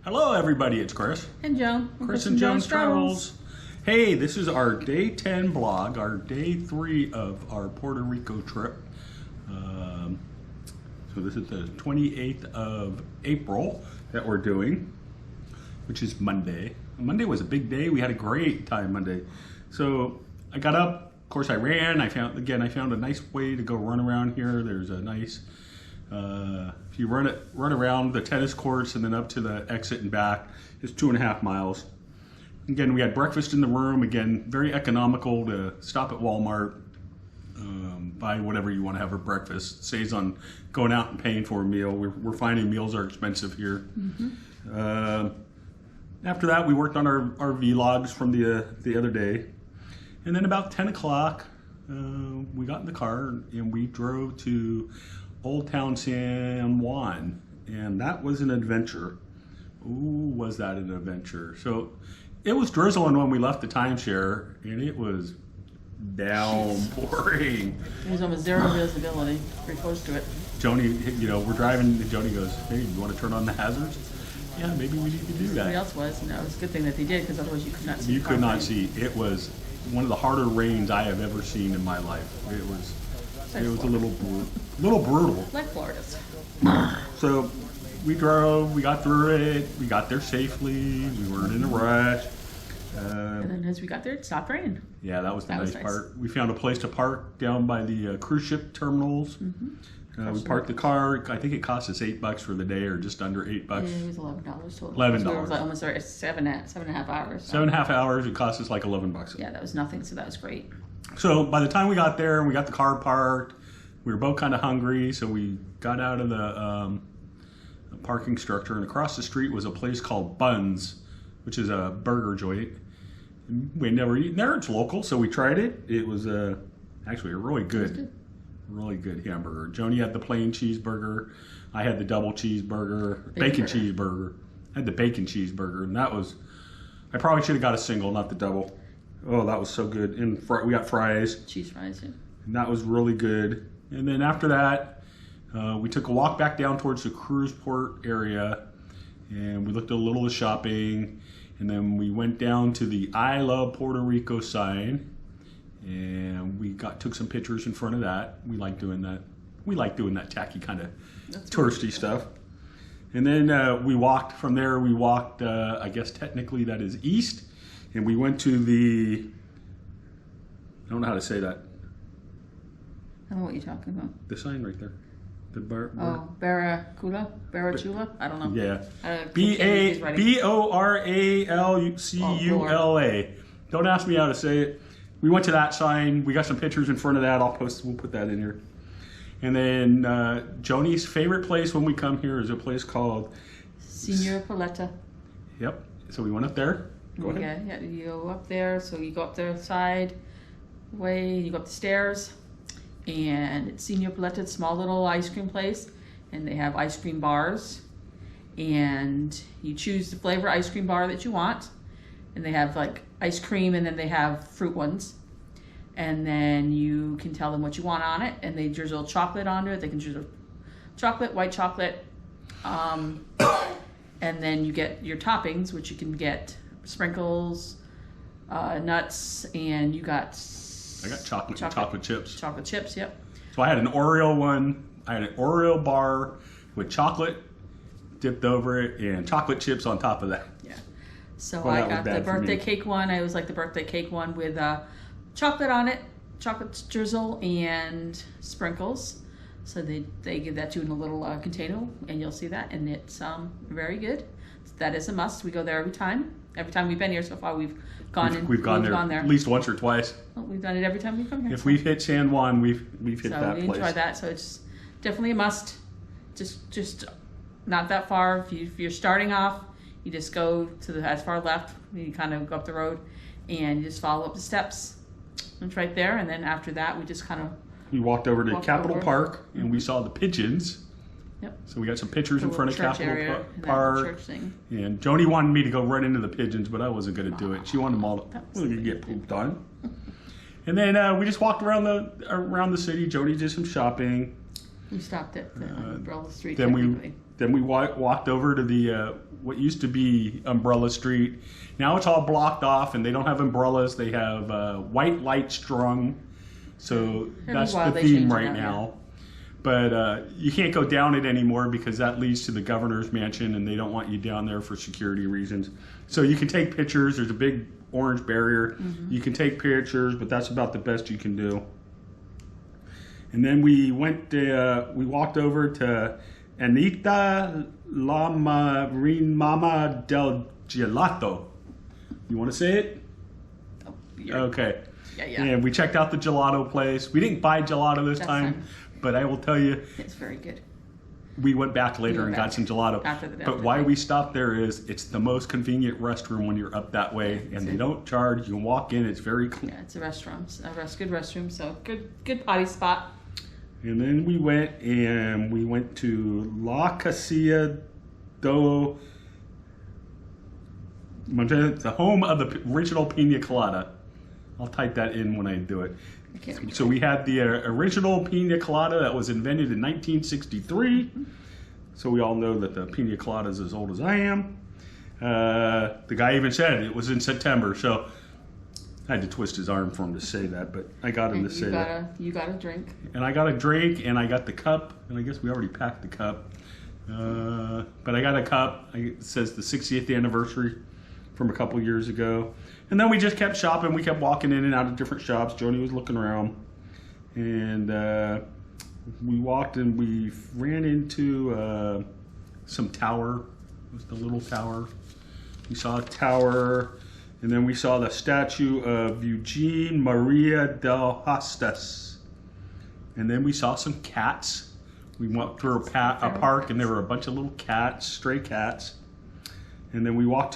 Hello everybody, it's Chris. And Joan. Chris and Joan's Travels. Hey, this is our day 10 vlog, our day 3 of our Puerto Rico trip. So this is the 28th of April that we're doing, which is Monday. Monday was a big day. We had a great time Monday. So I got up, of course I ran. I found a nice way to go run around here. There's a nice, if you run around the tennis courts and then up to the exit and back, it's 2.5 miles. Again, we had breakfast in the room. Again, very economical to stop at Walmart, buy whatever you want to have for breakfast. Saves on going out and paying for a meal. We're finding meals are expensive here. Mm-hmm. After that, we worked on our vlogs from the other day. And then about 10 o'clock, we got in the car and we drove to Old Town San Juan. And that was an adventure. Ooh, was that an adventure. So it was drizzling when we left the timeshare, and it was downpouring. It was almost zero visibility, pretty close to it. Joni, we're driving, and Joni goes, hey, you want to turn on the hazards? Yeah, maybe we need to do that. Everybody else was. No, it was a good thing that they did, because otherwise you could not see. You could not see. It was one of the harder rains I have ever seen in my life. It was a little brutal. Like Florida's. So we drove, we got through it, we got there safely, we weren't in a rush. And then as we got there, it stopped raining. Yeah, that was the nice part. We found a place to park down by the cruise ship terminals. Mm-hmm. We parked the car. I think it cost us $8 for the day, or just under $8. Yeah, it was $11 total. $11. We were like almost 7.5 hours. So. 7.5 hours. It cost us like $11. Yeah, that was nothing. So that was great. So by the time we got there and we got the car parked, we were both kind of hungry. So we got out of the parking structure, and across the street was a place called Buns, which is a burger joint. We had never eaten there. It's local, so we tried it. It was actually a really good hamburger. Joni had the plain cheeseburger. I had the double cheeseburger, bacon cheeseburger. I had the bacon cheeseburger, and that was, I probably should have got a single, not the double. Oh, that was so good. And we got fries. Cheese fries, yeah. And that was really good. And then after that, we took a walk back down towards the cruise port area, and we looked at a little of the shopping, and then we went down to the I Love Puerto Rico sign, and we took some pictures in front of that. We like doing that. We like doing that tacky kind of touristy stuff. And then we walked from there. We walked, I guess technically that is east, and we went to the, I don't know how to say that. I don't know what you're talking about. The sign right there. The bar. Barracuda? Barrachula? I don't know. Yeah. Boralcula. Don't ask me how to say it. We went to that sign. We got some pictures in front of that. We'll put that in here. And then Joni's favorite place when we come here is a place called Senor Paleta. Yep. So we went up there. Go ahead. Yeah, you go up there. So you go up the side way, you go up the stairs. And it's Senor Paleta, small little ice cream place, and they have ice cream bars, and you choose the flavor ice cream bar that you want, and they have like ice cream, and then they have fruit ones, and then you can tell them what you want on it, and they drizzle chocolate onto it. They can drizzle chocolate, white chocolate, and then you get your toppings, which you can get sprinkles, nuts, and you got I got chocolate chips. Chocolate chips, yep. So I had an Oreo one. I had an Oreo bar with chocolate dipped over it and chocolate chips on top of that. Yeah. So I got the birthday cake one. I always like the birthday cake one with chocolate on it, chocolate drizzle, and sprinkles. So they give that to you in a little container, and you'll see that, and it's very good. That is a must. We go there every time. Every time we've been here so far, we've gone there at least once or twice. Well, we've done it every time we come here. If we've hit San Juan, we've hit that place. So we enjoy that. So it's definitely a must. Just not that far. If you're starting off, you just go to as far left. You kind of go up the road, and you just follow up the steps. It's right there. And then after that, we just kind of walked over to Capitol Park, and we saw the pigeons. Yep. So we got some pictures in front of Capitol Park. And Joni wanted me to go right into the pigeons, but I wasn't going to do it. She wanted them all to get pooped on. And then we just walked around the city. Joni did some shopping. We stopped at the Umbrella Street. Then technically. we walked over to the what used to be Umbrella Street. Now it's all blocked off, and they don't have umbrellas. They have white light strung. So that's the theme right now. But you can't go down it anymore because that leads to the governor's mansion, and they don't want you down there for security reasons. So you can take pictures. There's a big orange barrier. You can take pictures, but that's about the best you can do. And then we walked over to Anita La Mama del Gelato. You want to say it? Oh, okay. Yeah. And we checked out the gelato place. We didn't buy gelato this time, but I will tell you, it's very good. We went back later and got some gelato. But why we stopped there is it's the most convenient restroom when you're up that way, and they don't charge. You can walk in. It's very clean. Yeah, it's a restaurant. Good restroom. So good potty spot. And then we went to La Casilla do the home of the original Pina Colada. I'll type that in when I do it. So we had the original Pina Colada that was invented in 1963. So we all know that the Pina Colada is as old as I am. The guy even said it was in September, so I had to twist his arm for him to say that, but I got him to say that. You got a drink. And I got a drink, and I got the cup, and I guess we already packed the cup. But I got a cup. It says the 60th anniversary from a couple years ago. And then we just kept shopping. We kept walking in and out of different shops. Joni was looking around. And we walked and we ran into some tower. It was the little tower. We saw a tower. And then we saw the statue of Eugene Maria del Hostas. And then we saw some cats. We went through a park and there were a bunch of little cats, stray cats. And then we walked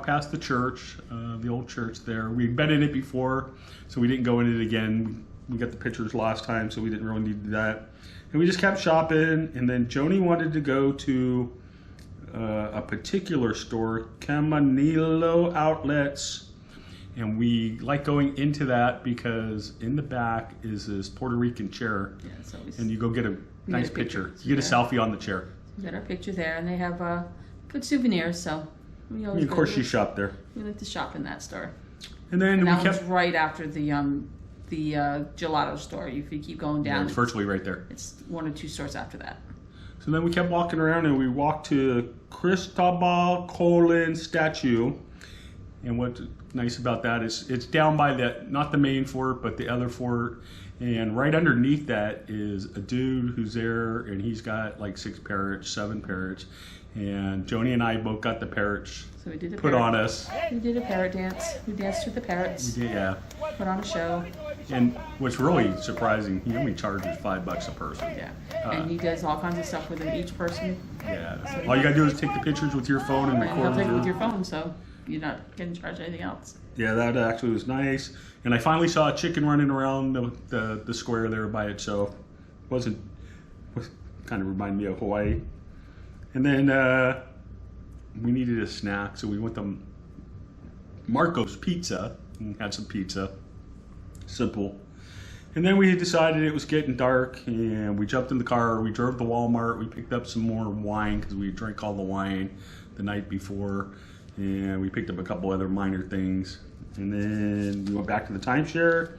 past the church, the old church there. We'd been in it before, so we didn't go in it again. We got the pictures last time, so we didn't really need to do that. And we just kept shopping, and then Joni wanted to go to a particular store, Caminillo Outlets. And we like going into that because in the back is this Puerto Rican chair. Yeah, and you go get a nice picture. You get a selfie on the chair. We got our picture there, and they have good souvenirs, so we always. Of course, she shopped there. We like to shop in that store. And then that was right after the gelato store. If you keep going down, it's virtually right there. It's one or two stores after that. So then we kept walking around, and we walked to Cristobal Colon statue. And what's nice about that is it's down by not the main fort, but the other fort. And right underneath that is a dude who's there, and he's got like 7 parrots. And Joni and I both got the parrots put on us. We did a parrot dance. We danced with the parrots. We did, yeah. Put on a show. And what's really surprising, he only charges $5 a person. Yeah. And he does all kinds of stuff with each person. Yeah. So all you gotta do is take the pictures with your phone and record. You'll take it with your phone, so you're not getting charged anything else. Yeah, that actually was nice. And I finally saw a chicken running around the square there by itself. Kind of reminded me of Hawaii. And then we needed a snack, so we went to Marco's Pizza and had some pizza. Simple. And then we decided it was getting dark, and we jumped in the car. We drove to Walmart. We picked up some more wine because we drank all the wine the night before. And we picked up a couple other minor things. And then we went back to the timeshare,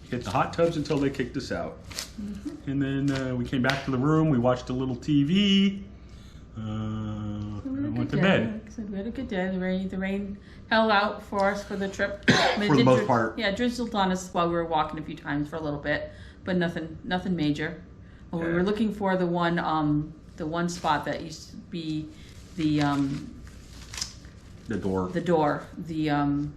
hit the hot tubs until they kicked us out. Mm-hmm. And then we came back to the room. We watched a little TV. Went to bed. We had a good day. The rain held out for us for the trip. For the most part. Yeah, drizzled on us while we were walking a few times for a little bit, but nothing major. Well, we were looking for the one spot that used to be the door, the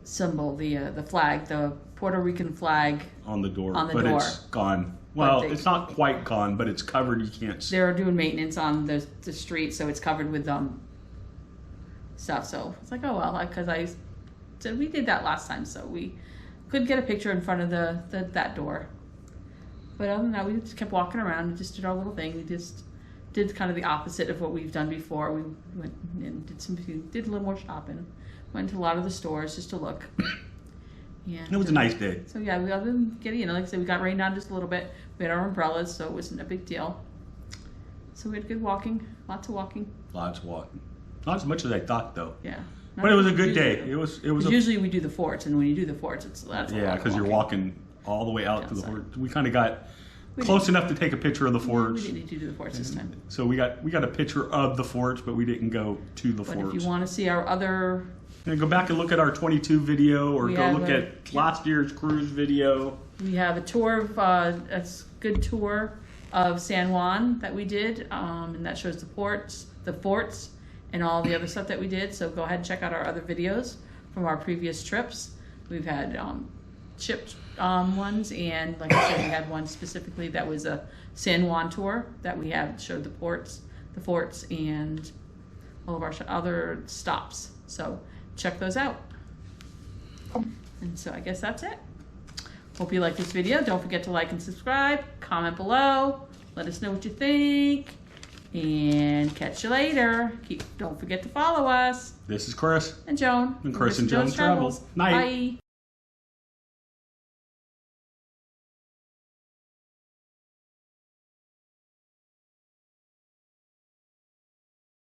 symbol, the flag, the Puerto Rican flag on the door. But it's gone. Well, it's not quite gone, but it's covered. You can't see. They're doing maintenance on the street, so it's covered with stuff. So it's like, oh well, because I said we did that last time, so we couldn't get a picture in front of that door. But other than that, we just kept walking around and just did our little thing. We just did kind of the opposite of what we've done before. We went and did a little more shopping. Went to a lot of the stores just to look. And It was a nice day. So yeah, we other than getting, like I said, we got rained on just a little bit. We had our umbrellas, so it wasn't a big deal. So we had good walking, lots of walking. Lots of walking. Not as much as I thought though. Yeah. But it was a good day. It was Usually we do the forts, and when you do the forts, that's a lot because you're walking all the way out to the Outside. fort. We kind of got close enough to take a picture of the We forts. didn't need to do the forts this time. So we got a picture of the forts, but we didn't go to the But forts. if you want to see our other, And go back and look at our 22 video, or We go have look a- at last year's cruise video. we have a tour of a good tour of San Juan that we did, and that shows the forts, and all the other stuff that we did. So go ahead and check out our other videos from our previous trips. We've had shipped ones, and like I said, we had one specifically that was a San Juan tour that we had showed the forts, and all of our other stops. So check those out. And so I guess that's it. Hope you like this video. Don't forget to like and subscribe. Comment below. Let us know what you think. And catch you later. Don't forget to follow us. This is Chris. And Joan. And Chris and Jones Travels. Night. Bye.